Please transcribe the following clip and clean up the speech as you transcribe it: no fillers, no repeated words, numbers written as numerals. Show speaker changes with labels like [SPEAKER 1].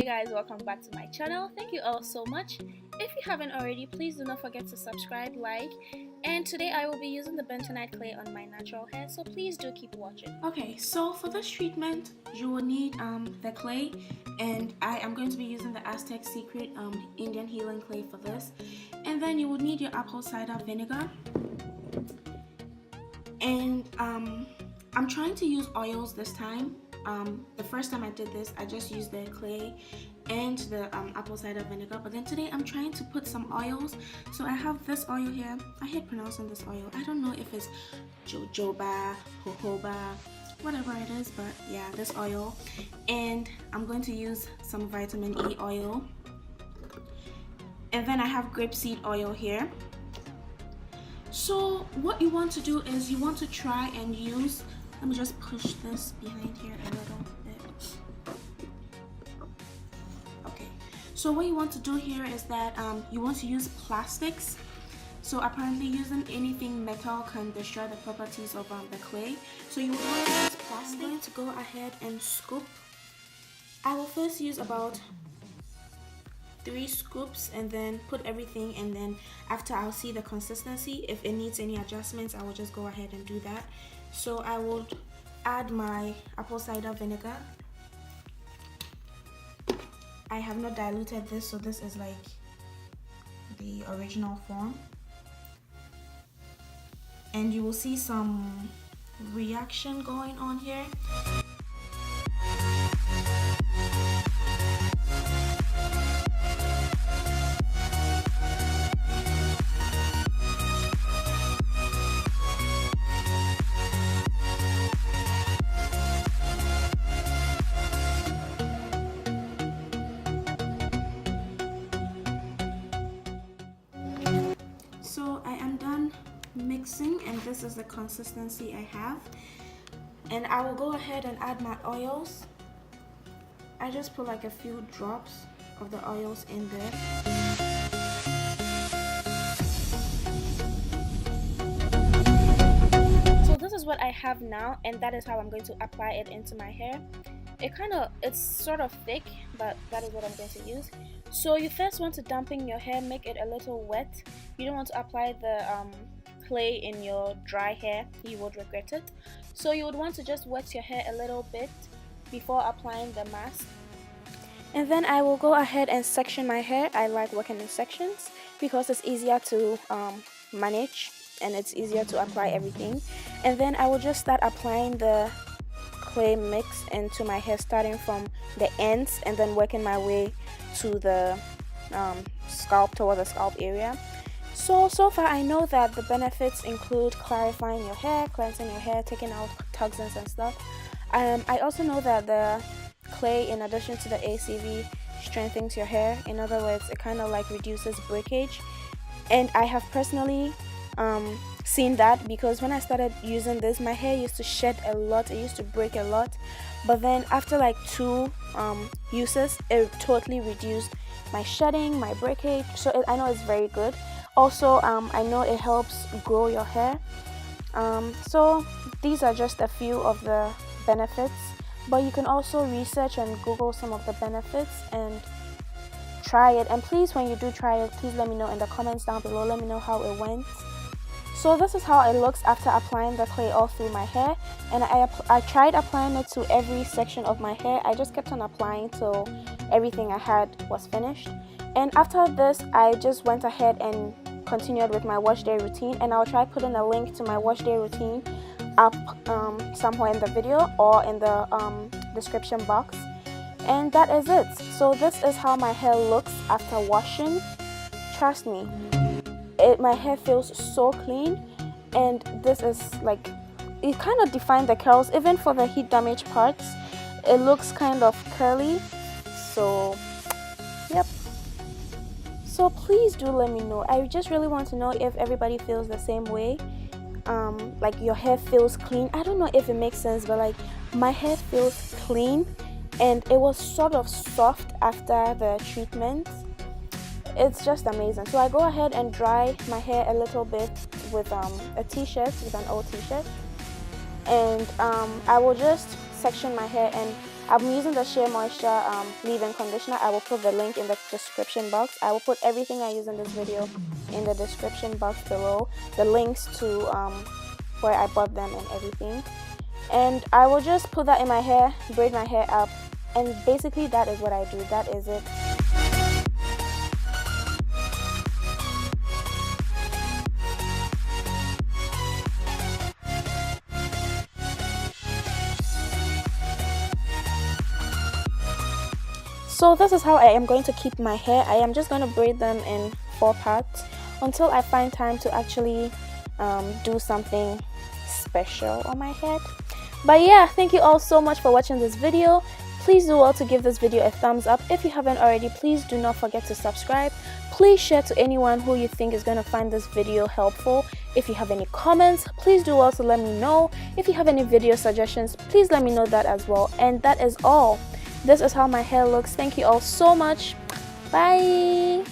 [SPEAKER 1] guys, welcome back to my channel. Thank you all so much. If you haven't already, please do not forget to subscribe, like, and today I will be using the bentonite clay on my natural hair, so please do keep watching. Okay, so for this treatment you will need the clay, and I am going to be using the Aztec Secret Indian healing clay for this. And then you will need your apple cider vinegar, and I'm trying to use oils this time. The first time I did this, I just used the clay and the apple cider vinegar, but then today I'm trying to put some oils. So I have this oil here. I hate pronouncing this oil. I don't know if it's Jojoba, Jojoba, whatever it is, but yeah, this oil. And I'm going to use some vitamin E oil. And then I have grape seed oil here. So what you want to do is you want to try and use, let me just push this behind here a little bit. Okay, so what you want to do here is that you want to use plastics. So apparently using anything metal can destroy the properties of the clay. So you want to use plastic. I'm going to go ahead and scoop. I will first use about 3 scoops and then put everything, and then after I'll see the consistency. If it needs any adjustments, I will just go ahead and do that. So I will add my apple cider vinegar. I have not diluted this, so this is like the original form, and you will see some reaction going on here. So I am done mixing, and this is the consistency I have. And I will go ahead and add my oils. I just put like a few drops of the oils in there. So this is what I have now, and that is how I'm going to apply it into my hair. It's sort of thick, but that is what I'm going to use. So you first want to dampen your hair, make it a little wet. You don't want to apply the clay in your dry hair, you would regret it. So you would want to just wet your hair a little bit before applying the mask. And then I will go ahead and section my hair. I like working in sections because it's easier to manage and it's easier to apply everything. And then I will just start applying the clay mix into my hair, starting from the ends and then working my way to the scalp, toward the scalp area. So far I know that the benefits include clarifying your hair, cleansing your hair, taking out toxins and stuff. I also know that the clay, in addition to the ACV, strengthens your hair. In other words, it kind of like reduces breakage. And I have personally seen that, because when I started using this, my hair used to shed a lot, it used to break a lot, but then after like 2 uses, it totally reduced my shedding, my breakage. So I know it's very good. Also I know it helps grow your hair. So these are just a few of the benefits, but you can also research and Google some of the benefits and try it. And please, when you do try it, please let me know in the comments down below. Let me know how it went. So this is how it looks after applying the clay all through my hair, and I tried applying it to every section of my hair. I just kept on applying till everything I had was finished. And after this, I just went ahead and continued with my wash day routine, and I'll try putting a link to my wash day routine up somewhere in the video or in the description box. And that is it. So this is how my hair looks after washing. Trust me, my hair feels so clean, and this is like, it kind of defined the curls. Even for the heat damage parts, it looks kind of curly. So yep. So please do let me know. I just really want to know if everybody feels the same way. Like your hair feels clean. I don't know if it makes sense, but like my hair feels clean, and it was sort of soft after the treatment. It's just amazing. So I go ahead and dry my hair a little bit with a t-shirt, with an old t-shirt, and I will just section my hair and I'm using the Shea Moisture leave-in conditioner. I will put the link in the description box. I will put everything I use in this video in the description box below, the links to where I bought them and everything. And I will just put that in my hair, braid my hair up, and basically that is what I do. That is it. So this is how I am going to keep my hair. I am just going to braid them in 4 parts until I find time to actually do something special on my head. But yeah, thank you all so much for watching this video. Please do well to give this video a thumbs up. If you haven't already, please do not forget to subscribe. Please share to anyone who you think is going to find this video helpful. If you have any comments, please do well to let me know. If you have any video suggestions, please let me know that as well. And that is all. This is how my hair looks. Thank you all so much. Bye.